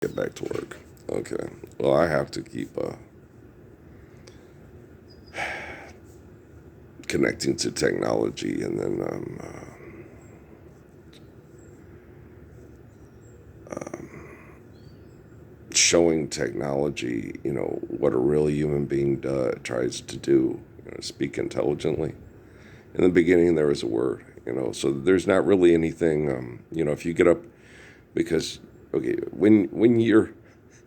Get back to work. Okay. Well, I have to keep connecting to technology, and then showing technology, what a real human being tries to do, speak intelligently. In the beginning, there was a word, so there's not really anything, if you get up, because, okay, when you're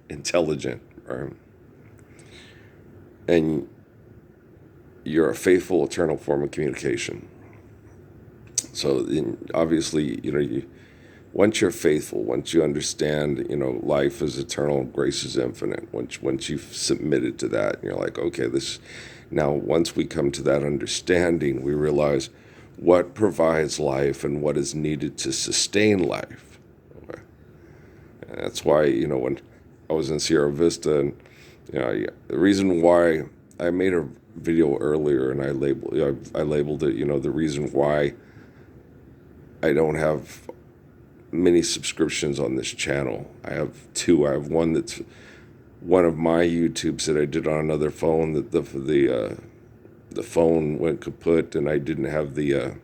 intelligent, right, and you're a faithful, eternal form of communication. So obviously, once you're faithful, once you understand, life is eternal, grace is infinite. Once you've submitted to that, and you're like, okay, this. Now, once we come to that understanding, we realize what provides life and what is needed to sustain life. Okay, and that's why when I was in Sierra Vista, and the reason why I made a video earlier, and I labeled it, the reason why I don't have many subscriptions on this channel. I have two. I have one that's one of my YouTubes that I did on another phone, that the phone went kaput, and I didn't have the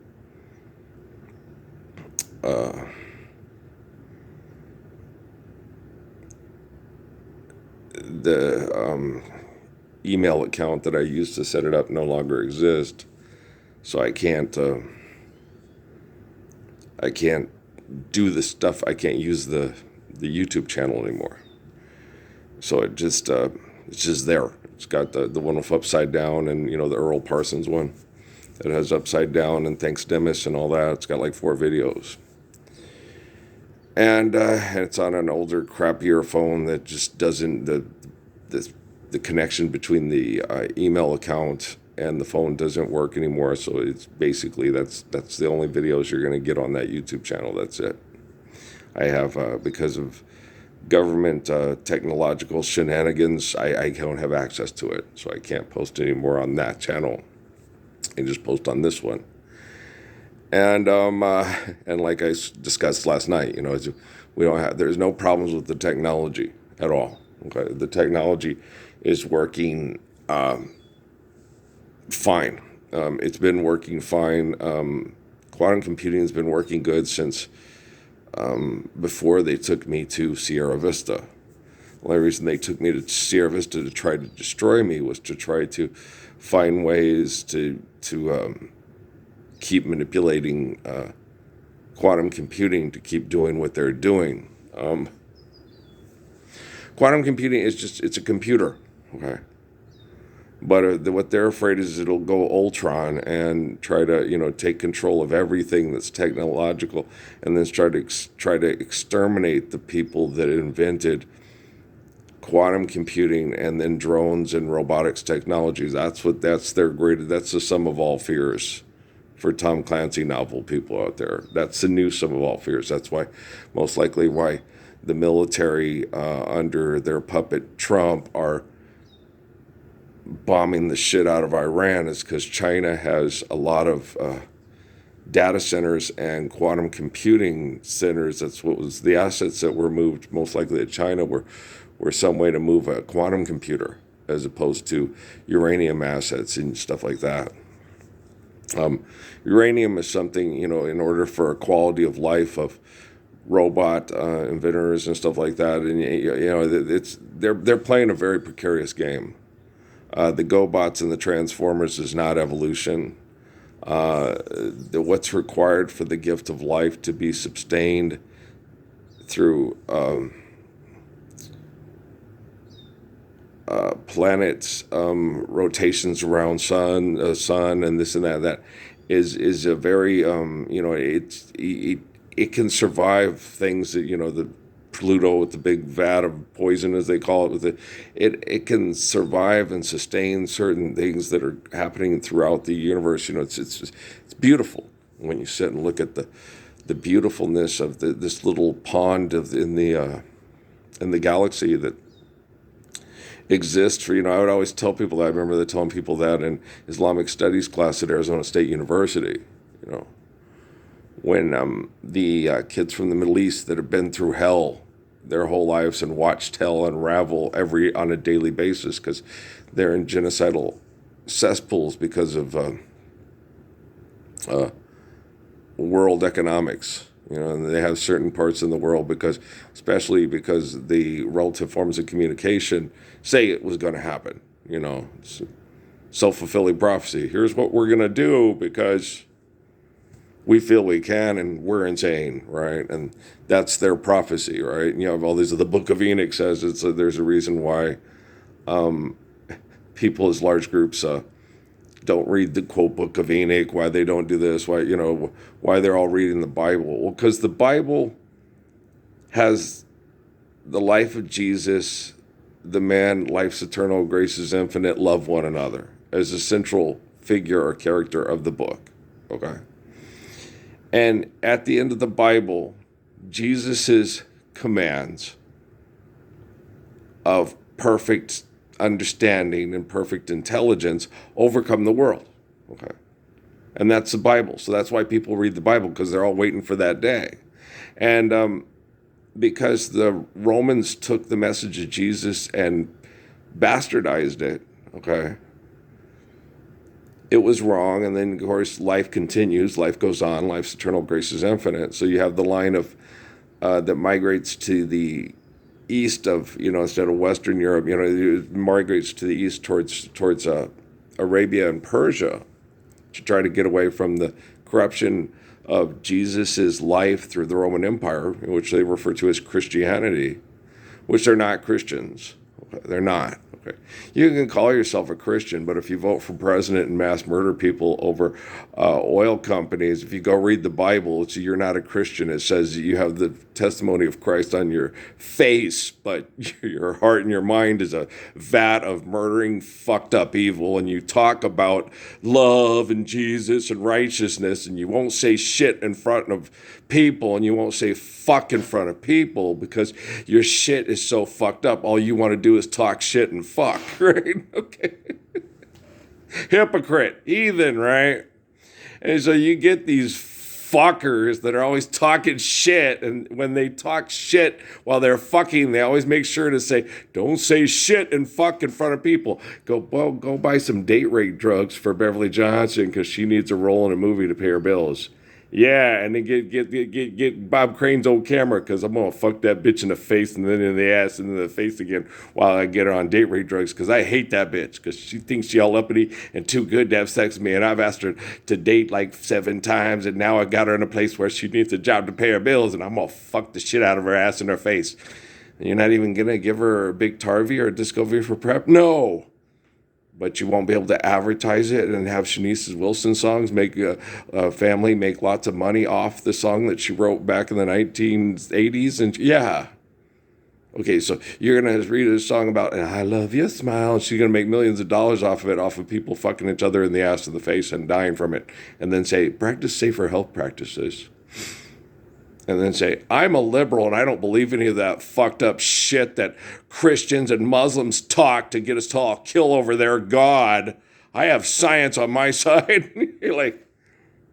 email account that I used to set it up no longer exists, so I can't do the stuff. I can't use the YouTube channel anymore. So it's just there. It's got the one with upside down, and the Earl Parsons one that has upside down and thanks Demis and all that. It's got like 4 videos, and it's on an older, crappier phone that just doesn't the connection between the email account and the phone doesn't work anymore. So it's basically that's the only videos you're going to get on that YouTube channel. That's it. I have because of government technological shenanigans, I don't have access to it, so I can't post anymore on that channel. I just post on this one. And like I discussed last night, there's no problems with the technology at all. Okay, the technology is working fine. It's been working fine. Quantum computing has been working good since before they took me to Sierra Vista. The only reason they took me to Sierra Vista to try to destroy me was to try to find ways to keep manipulating quantum computing to keep doing what they're doing. Quantum computing it's a computer, okay? But what they're afraid is it'll go Ultron and try to take control of everything that's technological, and then try to exterminate the people that invented quantum computing and then drones and robotics technologies. That's the sum of all fears for Tom Clancy novel people out there. That's the new sum of all fears. That's why, most likely, why the military under their puppet Trump are bombing the shit out of Iran, is because China has a lot of data centers and quantum computing centers. That's what was the assets that were moved most likely to China were some way to move a quantum computer as opposed to uranium assets and stuff like that. Uranium is something, in order for a quality of life of robot inventors and stuff like that, and they're playing a very precarious game. The GoBots and the Transformers is not evolution. What's required for the gift of life to be sustained through planets, rotations around sun, and this and that is a very it can survive things that the Pluto with the big vat of poison, as they call it, it can survive and sustain certain things that are happening throughout the universe. It's beautiful when you sit and look at the beautifulness of this little pond in the galaxy that exists for. I would always tell people that. I remember telling people that in Islamic studies class at Arizona State University. When the kids from the Middle East that have been through hell their whole lives and watch, tell, unravel on a daily basis because they're in genocidal cesspools because of world economics. And they have certain parts in the world especially because the relative forms of communication say it was going to happen. It's self-fulfilling prophecy. Here's what we're going to do because we feel we can and we're insane, right? And that's their prophecy, right? And you have all these, the Book of Enoch says there's a reason why people as large groups don't read the quote Book of Enoch, why they don't do this, why they're all reading the Bible. Well, because the Bible has the life of Jesus, the man, life's eternal, grace is infinite, love one another as a central figure or character of the book, okay? And at the end of the Bible, Jesus's commands of perfect understanding and perfect intelligence overcome the world, okay? And that's the Bible. So that's why people read the Bible, because they're all waiting for that day. And because the Romans took the message of Jesus and bastardized it, okay, it was wrong. And then, of course, life continues. Life goes on. Life's eternal, grace is infinite. So you have the line of that migrates to the east of, instead of Western Europe, it migrates to the east towards Arabia and Persia to try to get away from the corruption of Jesus's life through the Roman Empire, which they refer to as Christianity, which they're not Christians. Okay? They're not. Okay. You can call yourself a Christian, but if you vote for president and mass murder people over oil companies, if you go read the Bible, you're not a Christian. It says you have the testimony of Christ on your face, but your heart and your mind is a vat of murdering, fucked up evil, and you talk about love and Jesus and righteousness, and you won't say shit in front of people, and you won't say fuck in front of people because your shit is so fucked up. All you want to do is talk shit and fuck, right? Okay. Hypocrite, heathen, right? And so you get these fuckers that are always talking shit, and when they talk shit while they're fucking, they always make sure to say, don't say shit and fuck in front of people. Go buy some date rape drugs for Beverly Johnson because she needs a role in a movie to pay her bills. Yeah, and then get Bob Crane's old camera because I'm going to fuck that bitch in the face and then in the ass and in the face again while I get her on date rape drugs because I hate that bitch because she thinks she all uppity and too good to have sex with me, and I've asked her to date like 7 times, and now I got her in a place where she needs a job to pay her bills, and I'm going to fuck the shit out of her ass in her face. And you're not even going to give her a big Tarvy or a Disco V for prep? No. But you won't be able to advertise it and have Shanice Wilson songs make a family make lots of money off the song that she wrote back in the 1980s. And yeah. Okay, so you're going to read a song about, and I love your smile. And she's going to make millions of dollars off of it, off of people fucking each other in the ass of the face and dying from it. And then say, practice safer health practices. And then say, I'm a liberal and I don't believe any of that fucked up shit that Christians and Muslims talk to get us to all kill over their God. I have science on my side. You're like,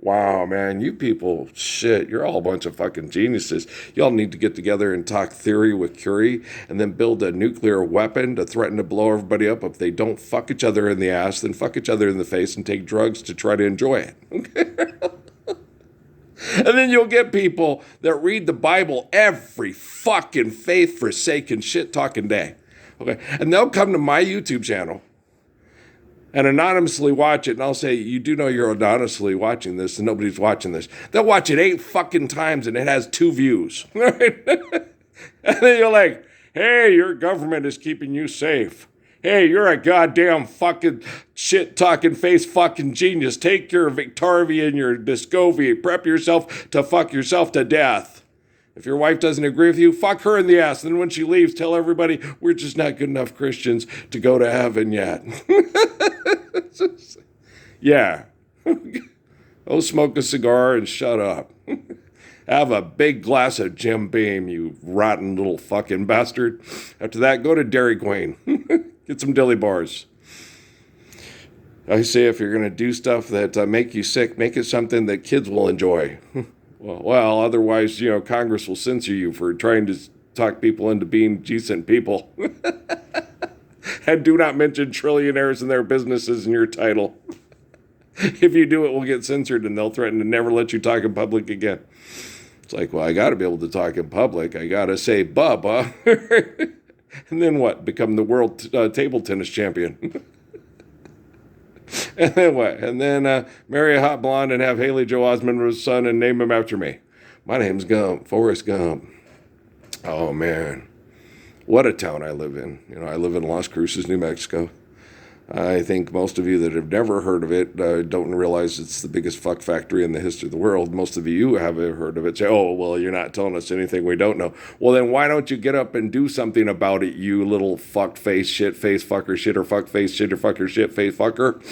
wow, man, you people, shit, you're all a bunch of fucking geniuses. Y'all need to get together and talk theory with Curie and then build a nuclear weapon to threaten to blow everybody up. If they don't fuck each other in the ass, then fuck each other in the face and take drugs to try to enjoy it. Okay? And then you'll get people that read the Bible every fucking faith-forsaken, shit-talking day. Okay? And they'll come to my YouTube channel and anonymously watch it, and I'll say, you do know you're anonymously watching this, and nobody's watching this. They'll watch it 8 fucking times, and it has 2 views. Right? And then you're like, hey, your government is keeping you safe. Hey, you're a goddamn fucking shit-talking face fucking genius. Take your Victarvia and your Discovia. Prep yourself to fuck yourself to death. If your wife doesn't agree with you, fuck her in the ass. And then when she leaves, tell everybody we're just not good enough Christians to go to heaven yet. Yeah. Oh, smoke a cigar and shut up. Have a big glass of Jim Beam, you rotten little fucking bastard. After that, go to Dairy Queen. Get some dilly bars. I say if you're going to do stuff that make you sick, make it something that kids will enjoy. Well, otherwise, Congress will censor you for trying to talk people into being decent people. And do not mention trillionaires and their businesses in your title. If you do, it will get censored and they'll threaten to never let you talk in public again. It's like, well, I got to be able to talk in public. I got to say Bubba. And then what? Become the world table tennis champion. And then what? And then marry a hot blonde and have Haley Joel Osment's son and name him after me. My name's Gump, Forrest Gump. Oh, man. What a town I live in. You know, I live in Las Cruces, New Mexico. I think most of you that have never heard of it don't realize it's the biggest fuck factory in the history of the world. Most of you have heard of it. Say, oh, well, you're not telling us anything we don't know. Well, then why don't you get up and do something about it, you little fuck face, shit face, fucker, shit or fuck face, shit or fucker, shit face, fucker?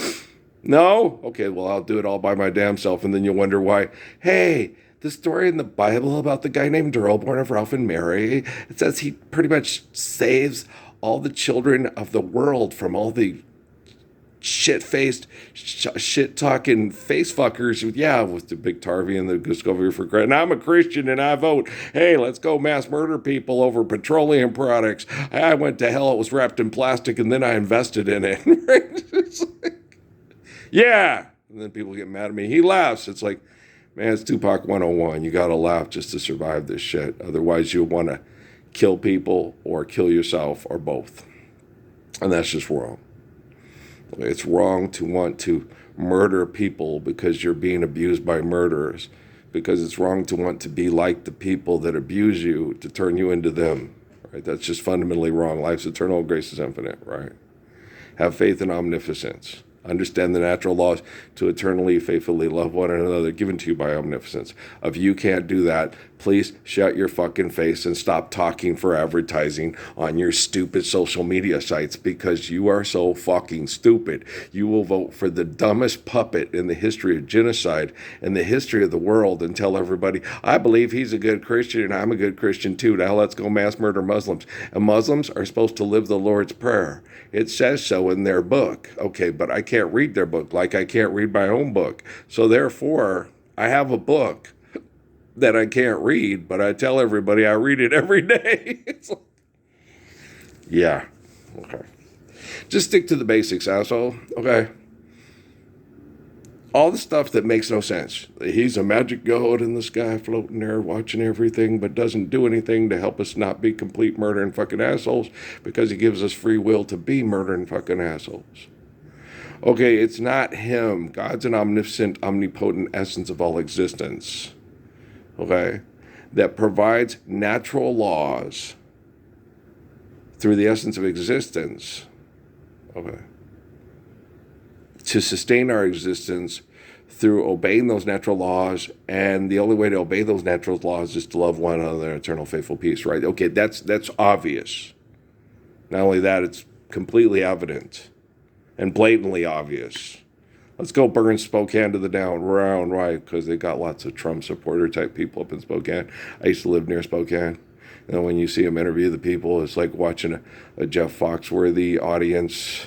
No? Okay, well, I'll do it all by my damn self, and then you'll wonder why. Hey, the story in the Bible about the guy named Durrell, born of Ralph and Mary, it says he pretty much saves all the children of the world from all the shit-faced, shit-talking face fuckers. Yeah, with the big Tarvey and the Discovery for credit. And I'm a Christian and I vote. Hey, let's go mass murder people over petroleum products. I went to hell. It was wrapped in plastic and then I invested in it. It's like, yeah. And then people get mad at me. He laughs. It's like, man, it's Tupac 101. You got to laugh just to survive this shit. Otherwise, you'll want to kill people or kill yourself or both. And that's just wrong. It's wrong to want to murder people because you're being abused by murderers. Because it's wrong to want to be like the people that abuse you to turn you into them. Right? That's just fundamentally wrong. Life's eternal, grace is infinite, right? Have faith in omniscience. Understand the natural laws to eternally, faithfully love one another, given to you by omniscience. If you can't do that, please shut your fucking face and stop talking for advertising on your stupid social media sites because you are so fucking stupid. You will vote for the dumbest puppet in the history of genocide and the history of the world and tell everybody, I believe he's a good Christian and I'm a good Christian too. Now let's go mass murder Muslims. And Muslims are supposed to live the Lord's Prayer. It says so in their book. Okay, but I can't read their book like I can't read my own book. So therefore, I have a book that I can't read, but I tell everybody I read it every day. It's like, yeah, okay. Just stick to the basics, asshole, okay? All the stuff that makes no sense. He's a magic god in the sky floating there watching everything but doesn't do anything to help us not be complete murdering fucking assholes because he gives us free will to be murdering fucking assholes. Okay, it's not him. God's an omniscient, omnipotent essence of all existence. Okay? That provides natural laws through the essence of existence. Okay? To sustain our existence through obeying those natural laws, and the only way to obey those natural laws is to love one another in eternal faithful peace, right? Okay, that's obvious. Not only that, it's completely evident and blatantly obvious. Let's go burn Spokane to the ground, right? Because they got lots of Trump supporter type people up in Spokane. I used to live near Spokane. And when you see them interview the people, it's like watching a Jeff Foxworthy audience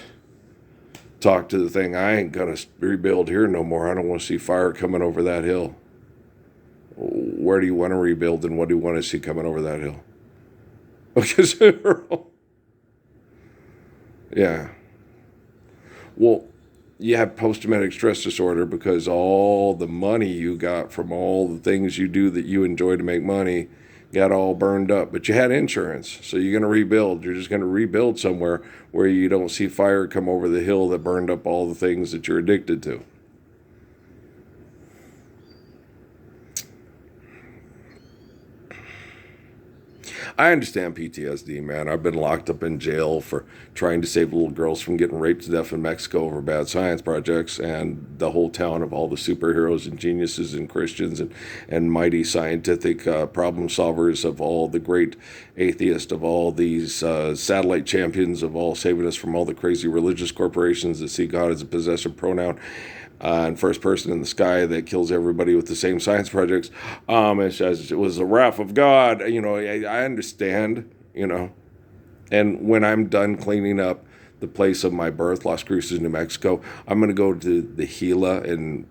talk to the thing. I ain't gonna rebuild here no more. I don't want to see fire coming over that hill. Where do you want to rebuild and what do you want to see coming over that hill? Because yeah. Well, you have post-traumatic stress disorder because all the money you got from all the things you do that you enjoy to make money got all burned up, but you had insurance, so you're going to rebuild. You're just going to rebuild somewhere where you don't see fire come over the hill that burned up all the things that you're addicted to. I understand PTSD, man. I've been locked up in jail for trying to save little girls from getting raped to death in Mexico over bad science projects, and the whole town of all the superheroes and geniuses and Christians and mighty scientific problem solvers of all the great atheists of all these satellite champions of all saving us from all the crazy religious corporations that see God as a possessive pronoun. And first person in the sky that kills everybody with the same science projects. It says it was the wrath of God. You know, I understand, you know. And when I'm done cleaning up the place of my birth, Las Cruces, New Mexico, I'm going to go to the Gila in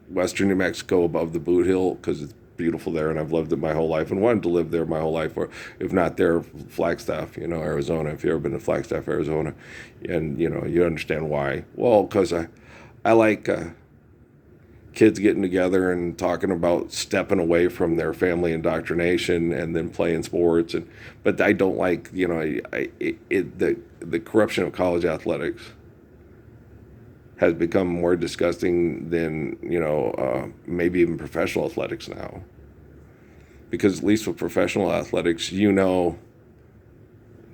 western New Mexico above the Boot Hill because it's beautiful there, and I've lived it my whole life and wanted to live there my whole life, or if not there, Flagstaff, Arizona. If you've ever been to Flagstaff, Arizona, and you understand why. Well, because I like kids getting together and talking about stepping away from their family indoctrination and then playing sports, but I don't like the corruption of college athletics has become more disgusting than maybe even professional athletics now, because at least with professional athletics,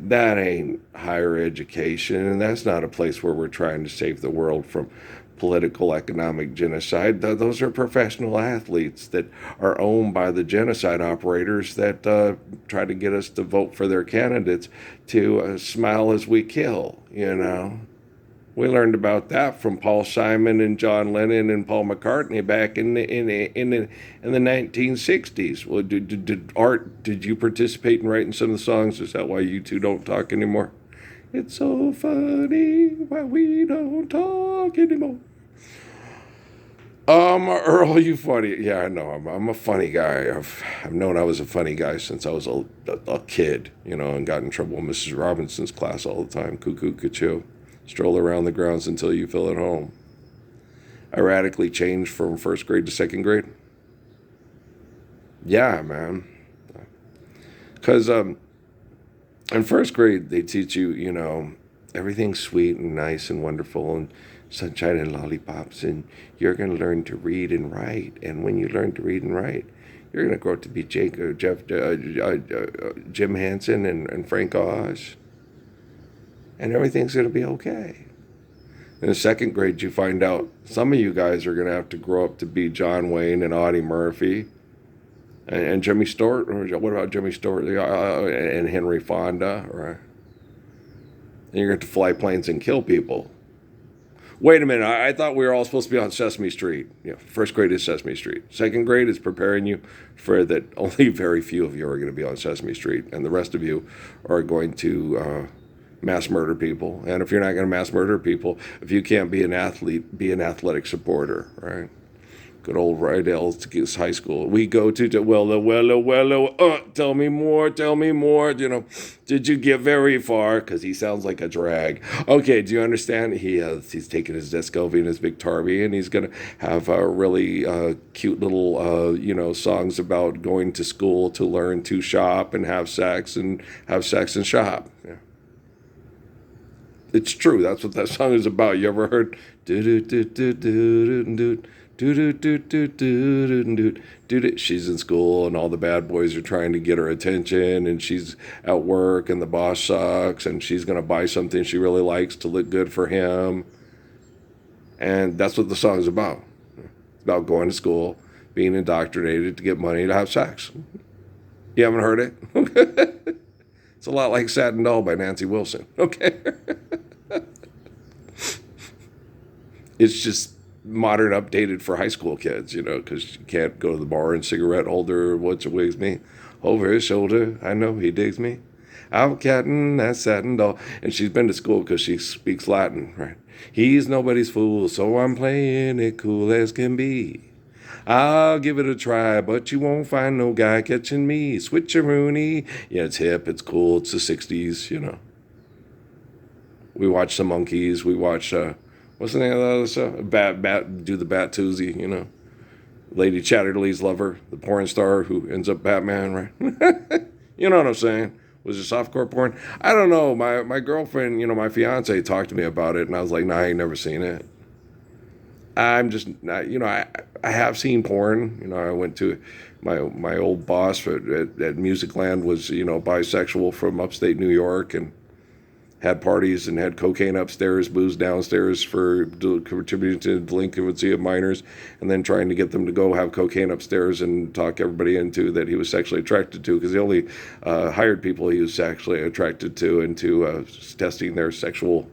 that ain't higher education, and that's not a place where we're trying to save the world from political, economic genocide. Those are professional athletes that are owned by the genocide operators that try to get us to vote for their candidates to smile as we kill. We learned about that from Paul Simon and John Lennon and Paul McCartney back in the 1960s. Well, did you participate in writing some of the songs? Is that why you two don't talk anymore? It's so funny why we don't talk anymore. Earl, you funny? Yeah, I know. I'm a funny guy. I've known I was a funny guy since I was a kid, and got in trouble in Mrs. Robinson's class all the time. Cuckoo, cuckoo. Stroll around the grounds until you feel at home. I radically changed from first grade to second grade. Yeah, man. Because in first grade, they teach you, everything's sweet and nice and wonderful and sunshine and lollipops, and you're going to learn to read and write. And when you learn to read and write, you're going to grow up to be Jim Henson and Frank Oz. And everything's going to be okay. In the second grade, you find out some of you guys are going to have to grow up to be John Wayne and Audie Murphy and Jimmy Stewart. Or what about Jimmy Stewart and Henry Fonda? Right? And you're going to fly planes and kill people. Wait a minute, I thought we were all supposed to be on Sesame Street. First grade is Sesame Street. Second grade is preparing you for that only very few of you are going to be on Sesame Street, and the rest of you are going to mass murder people. And if you're not going to mass murder people, if you can't be an athlete, be an athletic supporter, right? Good old Rydell's high school. We go to tell me more. Did you get very far? Because he sounds like a drag. Okay, do you understand? He's taking his Descovy and his Victarby, and he's going to have really cute little, songs about going to school to learn to shop and have sex and shop. Yeah. It's true. That's what that song is about. You ever heard? She's in school and all the bad boys are trying to get her attention, and she's at work and the boss sucks, and she's going to buy something she really likes to look good for him. And that's what the song is about. It's about going to school, being indoctrinated to get money to have sex. You haven't heard it? It's a lot like Sad and Dull by Nancy Wilson. Okay. It's just modern updated for high school kids, because you can't go to the bar and cigarette holder. What's it wigs me over his shoulder? I know he digs me. I'm catting that Sad and Dull. And she's been to school because she speaks Latin, right? He's nobody's fool, so I'm playing it cool as can be. I'll give it a try, but you won't find no guy catching me. Switcheroony. Yeah, it's hip, it's cool, it's the 60s, We watch the Monkees, we watch, what's the name of the other stuff? Do the Bat-Toozy, Lady Chatterley's lover, the porn star who ends up Batman, right? You know what I'm saying? Was it softcore porn? I don't know. My girlfriend, my fiance talked to me about it, and I was like, nah, I ain't never seen it. I'm just not, I have seen porn. I went to my old boss at Musicland was, bisexual from upstate New York, and had parties and had cocaine upstairs, booze downstairs for contributing to the delinquency of minors, and then trying to get them to go have cocaine upstairs and talk everybody into that he was sexually attracted to, because he only hired people he was sexually attracted to into testing their sexual,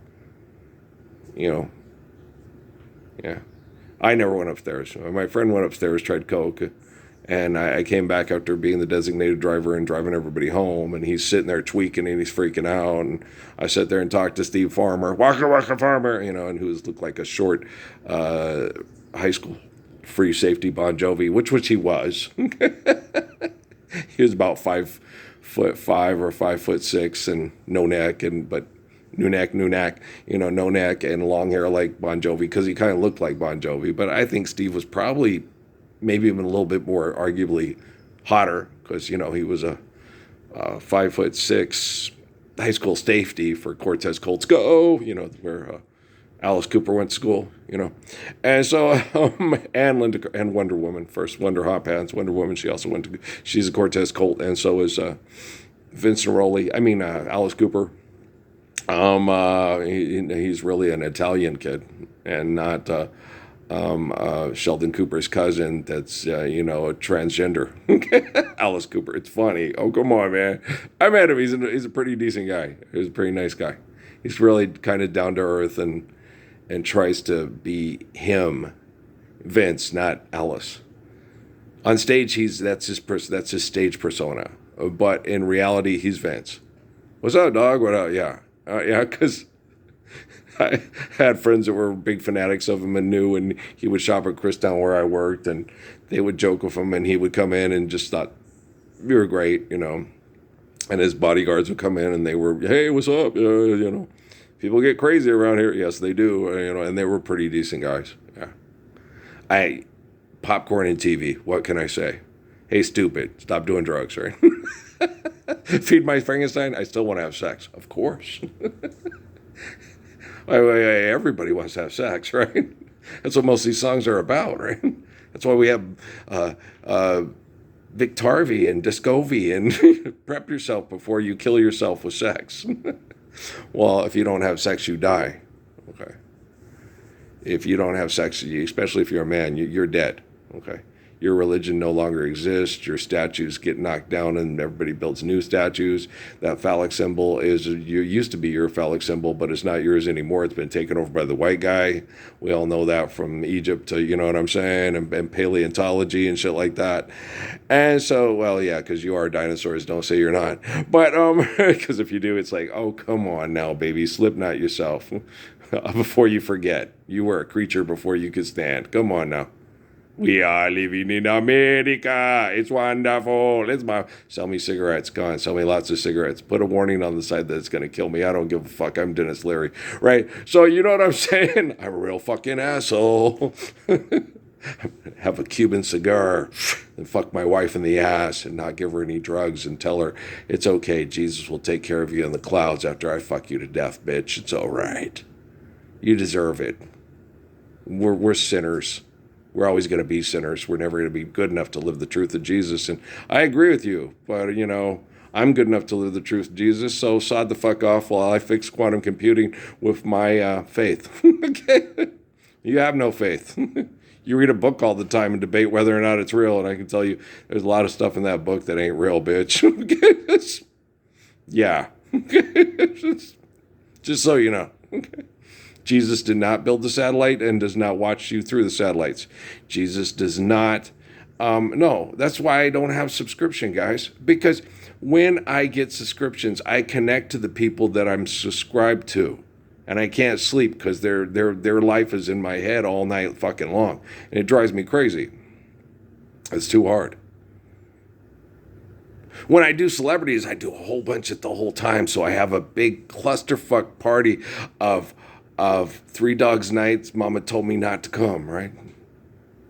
yeah. I never went upstairs. My friend went upstairs, tried coke, and I came back after being the designated driver and driving everybody home, and he's sitting there tweaking and he's freaking out, and I sat there and talked to Steve Farmer, Waka Waka Farmer, and who looked like a short high school free safety Bon Jovi, which he was. He was about 5'5" or 5'6" and no neck, but no neck, no neck and long hair like Bon Jovi, because he kind of looked like Bon Jovi. But I think Steve was probably maybe even a little bit more arguably hotter, because he was a 5'6" high school safety for Cortez Colts Go, where Alice Cooper went to school, and so and Wonder Woman, first Wonder Hot Pants, Wonder Woman. She also she's a Cortez Colt, and so is Vincent Rowley. Alice Cooper. He's really an Italian kid, and not Sheldon Cooper's cousin. That's a transgender. Alice Cooper. It's funny. Oh, come on, man. I met him. He's a pretty decent guy. He's a pretty nice guy. He's really kind of down to earth and tries to be him, Vince, not Alice. On stage, that's his stage persona, but in reality, he's Vince. What's up, dog? What up? Yeah, because I had friends that were big fanatics of him and knew, and he would shop at Christown where I worked, and they would joke with him, and he would come in and just thought, you were great, and his bodyguards would come in, and they were, hey, what's up? People get crazy around here. Yes, they do. And they were pretty decent guys. Yeah. Popcorn and TV. What can I say? Hey, stupid. Stop doing drugs, right? Feed my Frankenstein. I still want to have sex. Of course. Everybody wants to have sex, right? That's what most of these songs are about, right? That's why we have Vic Tarvey and Discovery and prep yourself before you kill yourself with sex. Well, if you don't have sex, you die. Okay. If you don't have sex, especially if you're a man, you're dead. Okay. Your religion no longer exists. Your statues get knocked down, and everybody builds new statues. That phallic symbol used to be your phallic symbol, but it's not yours anymore. It's been taken over by the white guy. We all know that from Egypt to, you know what I'm saying, and paleontology and shit like that. And so, well, yeah, because you are dinosaurs. Don't say you're not. But because if you do, it's like, oh, come on now, baby, slip knot yourself before you forget. You were a creature before you could stand. Come on now. We are living in America. It's wonderful. Sell me cigarettes. Go on, sell me lots of cigarettes. Put a warning on the side that it's going to kill me. I don't give a fuck. I'm Dennis Leary. Right? So you know what I'm saying? I'm a real fucking asshole. Have a Cuban cigar and fuck my wife in the ass and not give her any drugs and tell her it's okay. Jesus will take care of you in the clouds after I fuck you to death, bitch. It's all right. You deserve it. We're sinners. We're always going to be sinners. We're never going to be good enough to live the truth of Jesus. And I agree with you, but, I'm good enough to live the truth of Jesus, so sod the fuck off while I fix quantum computing with my faith. Okay? You have no faith. You read a book all the time and debate whether or not it's real, and I can tell you there's a lot of stuff in that book that ain't real, bitch. Yeah. Just so you know. Okay? Jesus did not build the satellite and does not watch you through the satellites. Jesus does not. No, that's why I don't have subscription, guys. Because when I get subscriptions, I connect to the people that I'm subscribed to. And I can't sleep because their life is in my head all night fucking long. And it drives me crazy. It's too hard. When I do celebrities, I do a whole bunch at the whole time. So I have a big clusterfuck party of 3 Dogs Nights. Mama told me not to come, right?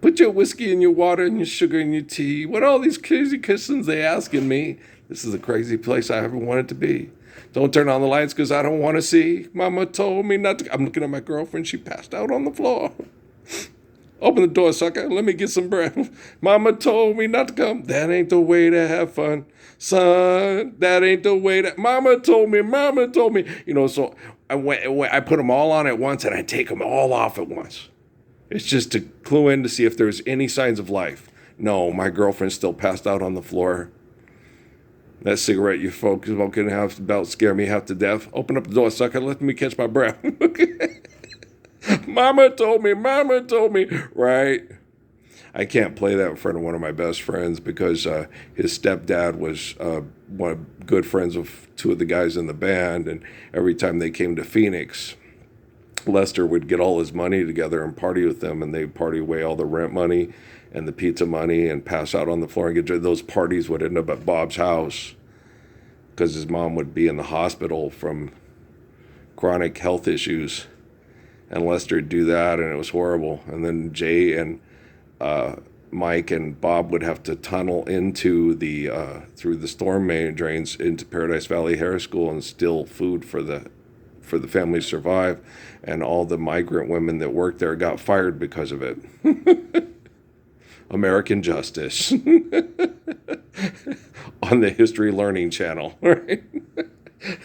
Put your whiskey in your water and your sugar in your tea. What are all these crazy questions they asking me? This is the crazy place I ever wanted to be. Don't turn on the lights because I don't want to see. Mama told me not to. I'm looking at my girlfriend. She passed out on the floor. Open the door, sucker. Let me get some breath. Mama told me not to come. That ain't the way to have fun, son. That ain't the way to. Mama told me. So I put them all on at once and I take them all off at once. It's just to clue in to see if there's any signs of life. No, my girlfriend's still passed out on the floor. That cigarette you folks smoking about scare me half to death. Open up the door, sucker. Let me catch my breath. Mama told me, right? I can't play that in front of one of my best friends because his stepdad was one of good friends of 2 of the guys in the band. And every time they came to Phoenix, Lester would get all his money together and party with them, and they'd party away all the rent money and the pizza money and pass out on the floor and get drunk. Those parties would end up at Bob's house because his mom would be in the hospital from chronic health issues, and Lester would do that, and it was horrible. And then Jay and Mike and Bob would have to tunnel into the through the storm drains into Paradise Valley Hair School and steal food for the family to survive, and all the migrant women that worked there got fired because of it. American Justice on the History Learning Channel, right?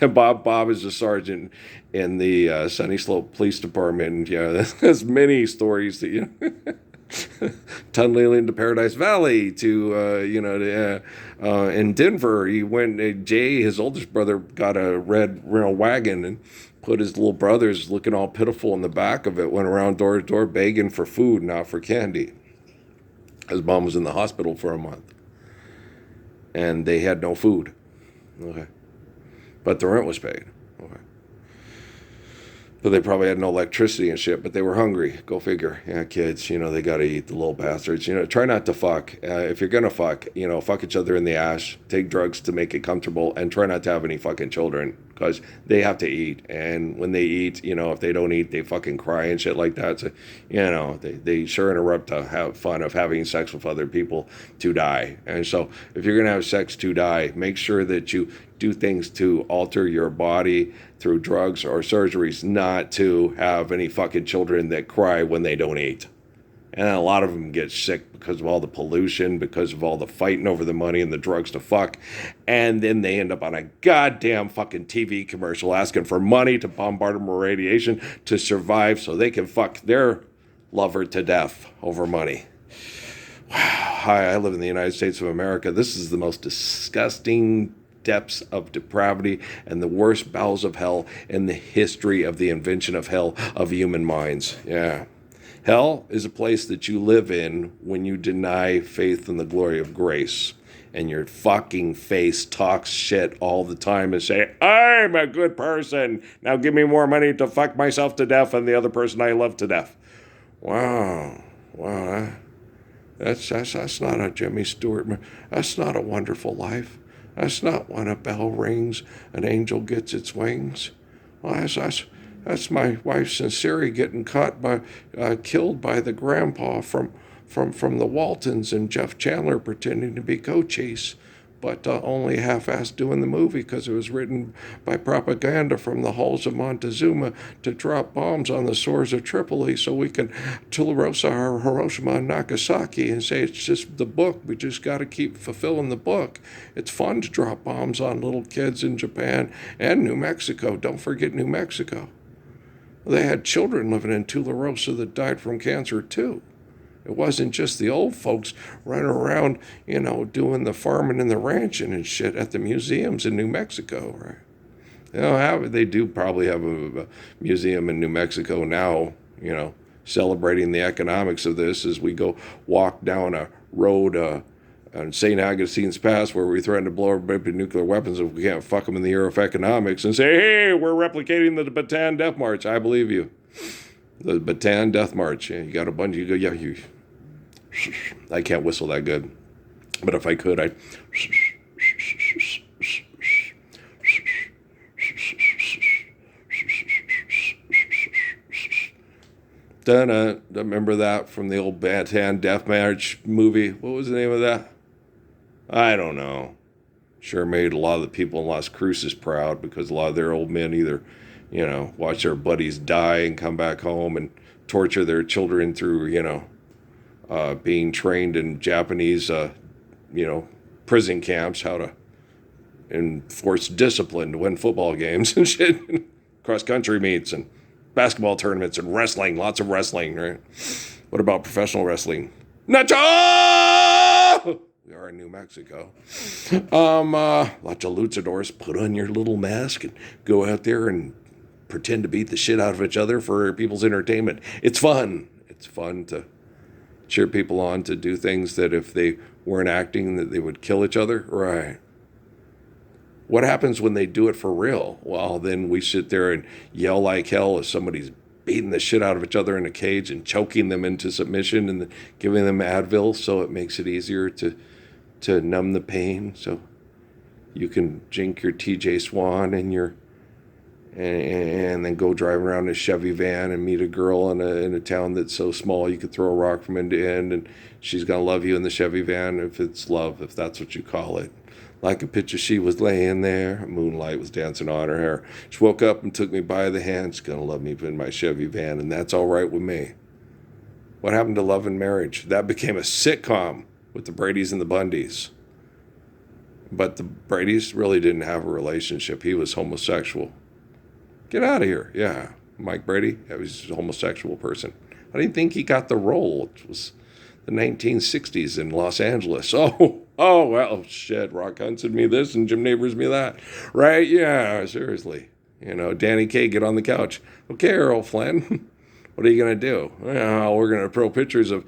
And Bob is a sergeant in the Sunny Slope Police Department. Yeah, there's many stories that tunneling into Paradise Valley to in Denver. He went. Jay, his oldest brother, got a red wagon and put his little brothers, looking all pitiful in the back of it, went around door to door begging for food, not for candy. His mom was in the hospital for a month, and they had no food. Okay, but the rent was paid. Okay. But they probably had no electricity and shit, but they were hungry. Go figure. Yeah, kids, they got to eat, the little bastards. Try not to fuck. If you're going to fuck, fuck each other in the ass, take drugs to make it comfortable, and try not to have any fucking children because they have to eat. And when they eat, if they don't eat, they fucking cry and shit like that. So, they sure interrupt to have fun of having sex with other people to die. And so if you're going to have sex to die, make sure that you do things to alter your body through drugs or surgeries, not to have any fucking children that cry when they don't eat. And a lot of them get sick because of all the pollution, because of all the fighting over the money and the drugs to fuck. And then they end up on a goddamn fucking TV commercial asking for money to bombard them with radiation to survive so they can fuck their lover to death over money. Wow. Hi, I live in the United States of America. This is the most disgusting depths of depravity and the worst bowels of hell in the history of the invention of hell of human minds. Yeah. Hell is a place that you live in when you deny faith in the glory of grace. And your fucking face talks shit all the time and say, I'm a good person. Now give me more money to fuck myself to death and the other person I love to death. Wow. That's not a Jimmy Stewart. That's not a wonderful life. That's not when a bell rings, an angel gets its wings. Well, that's my wife Sincere getting killed by the grandpa from the Waltons, and Jeff Chandler pretending to be Cochise, but only half-assed doing the movie because it was written by propaganda from the halls of Montezuma to drop bombs on the shores of Tripoli so we can Tularosa or Hiroshima and Nagasaki and say it's just the book. We just got to keep fulfilling the book. It's fun to drop bombs on little kids in Japan and New Mexico. Don't forget New Mexico. They had children living in Tularosa that died from cancer too. It wasn't just the old folks running around, doing the farming and the ranching and shit at the museums in New Mexico, right? They do probably have a museum in New Mexico now, celebrating the economics of this as we go walk down a road on St. Augustine's Pass where we threaten to blow up nuclear weapons if we can't fuck them in the year of economics and say, hey, we're replicating the Bataan Death March. I believe you. The Bataan Death March. Yeah, you got a bunch. You go, I can't whistle that good, but if I could, I'd. Remember that from the old Bataan Death March movie? What was the name of that? I don't know. Sure made a lot of the people in Las Cruces proud because a lot of their old men either, watch their buddies die and come back home and torture their children through, being trained in Japanese, prison camps, how to enforce discipline to win football games and shit, cross-country meets and basketball tournaments and wrestling, lots of wrestling, right? What about professional wrestling? Nacho! We are in New Mexico. Lots of luchadors. Put on your little mask and go out there and pretend to beat the shit out of each other for people's entertainment. It's fun. It's fun to cheer people on to do things that if they weren't acting, that they would kill each other. Right. What happens when they do it for real? Well, then we sit there and yell like hell as somebody's beating the shit out of each other in a cage and choking them into submission and giving them Advil so it makes it easier to numb the pain. So you can drink your TJ Swan and then go drive around in a Chevy van and meet a girl in a town that's so small you could throw a rock from end to end and she's going to love you in the Chevy van if it's love, if that's what you call it. Like a picture, she was laying there, moonlight was dancing on her hair. She woke up and took me by the hand. She's going to love me in my Chevy van, and that's all right with me. What happened to Love and Marriage? That became a sitcom with the Bradys and the Bundys. But the Bradys really didn't have a relationship. He was homosexual. Get out of here. Yeah, Mike Brady, he was a homosexual person. I didn't think he got the role. It was the 1960s in Los Angeles. Oh, well, shit, Rock Hudson me this and Jim Nabors me that. Right? Yeah, seriously. Danny Kaye, get on the couch. Okay, Errol Flynn, what are you going to do? Well, we're going to put pictures of,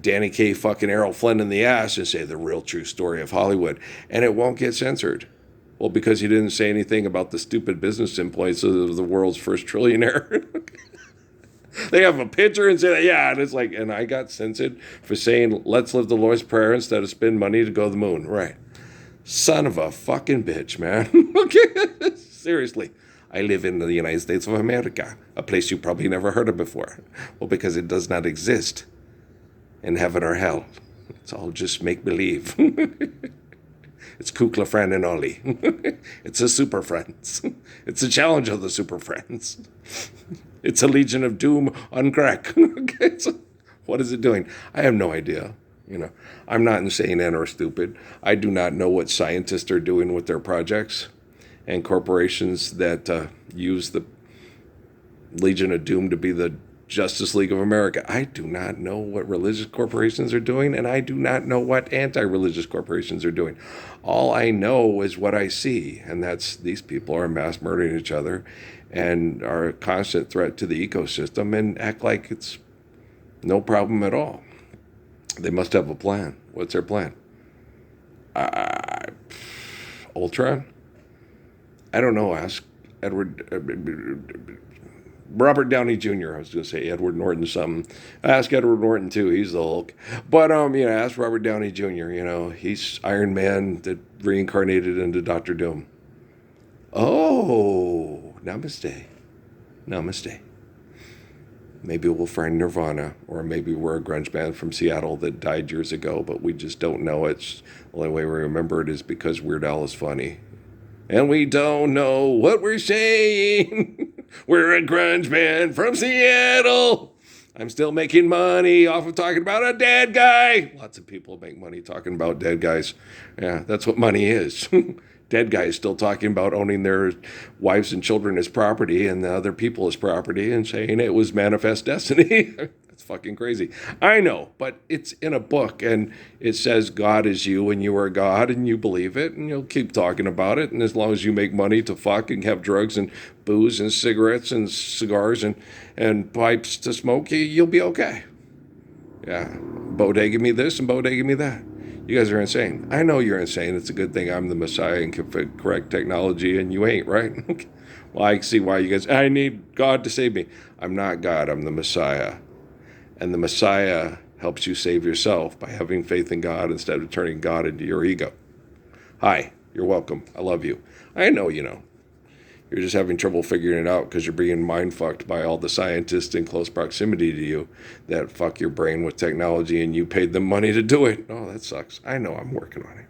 Danny Kaye fucking Errol Flynn in the ass and say the real true story of Hollywood. And it won't get censored. Well, because he didn't say anything about the stupid business employees of the world's first trillionaire. They have a picture and say that, yeah, and it's like, and I got censored for saying, let's live the Lord's Prayer instead of spend money to go to the moon. Right. Son of a fucking bitch, man. Okay, seriously. I live in the United States of America, a place you probably never heard of before. Well, because it does not exist in heaven or hell. It's all just make-believe. It's Kukla, Fran, and Ollie. It's a Super Friends. It's a challenge of the Super Friends. It's a Legion of Doom on crack. Okay, so what is it doing? I have no idea. I'm not insane and or stupid. I do not know what scientists are doing with their projects and corporations that use the Legion of Doom to be the Justice League of America. I do not know what religious corporations are doing, and I do not know what anti-religious corporations are doing. All I know is what I see, and that's these people are mass murdering each other and are a constant threat to the ecosystem and act like it's no problem at all. They must have a plan. What's their plan? Ultron? I don't know. Ask Robert Downey Jr. I was going to say Edward Norton something. Ask Edward Norton too. He's the Hulk. But ask Robert Downey Jr. He's Iron Man that reincarnated into Dr. Doom. Oh, namaste. Maybe we'll find Nirvana, or maybe we're a grunge band from Seattle that died years ago, but we just don't know it. The only way we remember it is because Weird Al is funny. And we don't know what we're saying. We're a grunge band from Seattle. I'm still making money off of talking about a dead guy. Lots of people make money talking about dead guys. Yeah, that's what money is. Dead guys still talking about owning their wives and children as property and the other people as property and saying it was manifest destiny. That's fucking crazy. I know, but it's in a book and it says God is you and you are God and you believe it and you'll keep talking about it. And as long as you make money to fuck and have drugs and booze and cigarettes and cigars and pipes to smoke, you'll be okay. Yeah, bodega me this and bodega me that. You guys are insane. I know you're insane. It's a good thing I'm the Messiah and can fit correct technology and you ain't, right? Well, I see why you guys, I need God to save me. I'm not God. I'm the Messiah. And the Messiah helps you save yourself by having faith in God instead of turning God into your ego. Hi, you're welcome. I love you. I know you know. You're just having trouble figuring it out because you're being mind-fucked by all the scientists in close proximity to you that fuck your brain with technology and you paid them money to do it. Oh, that sucks. I know, I'm working on it.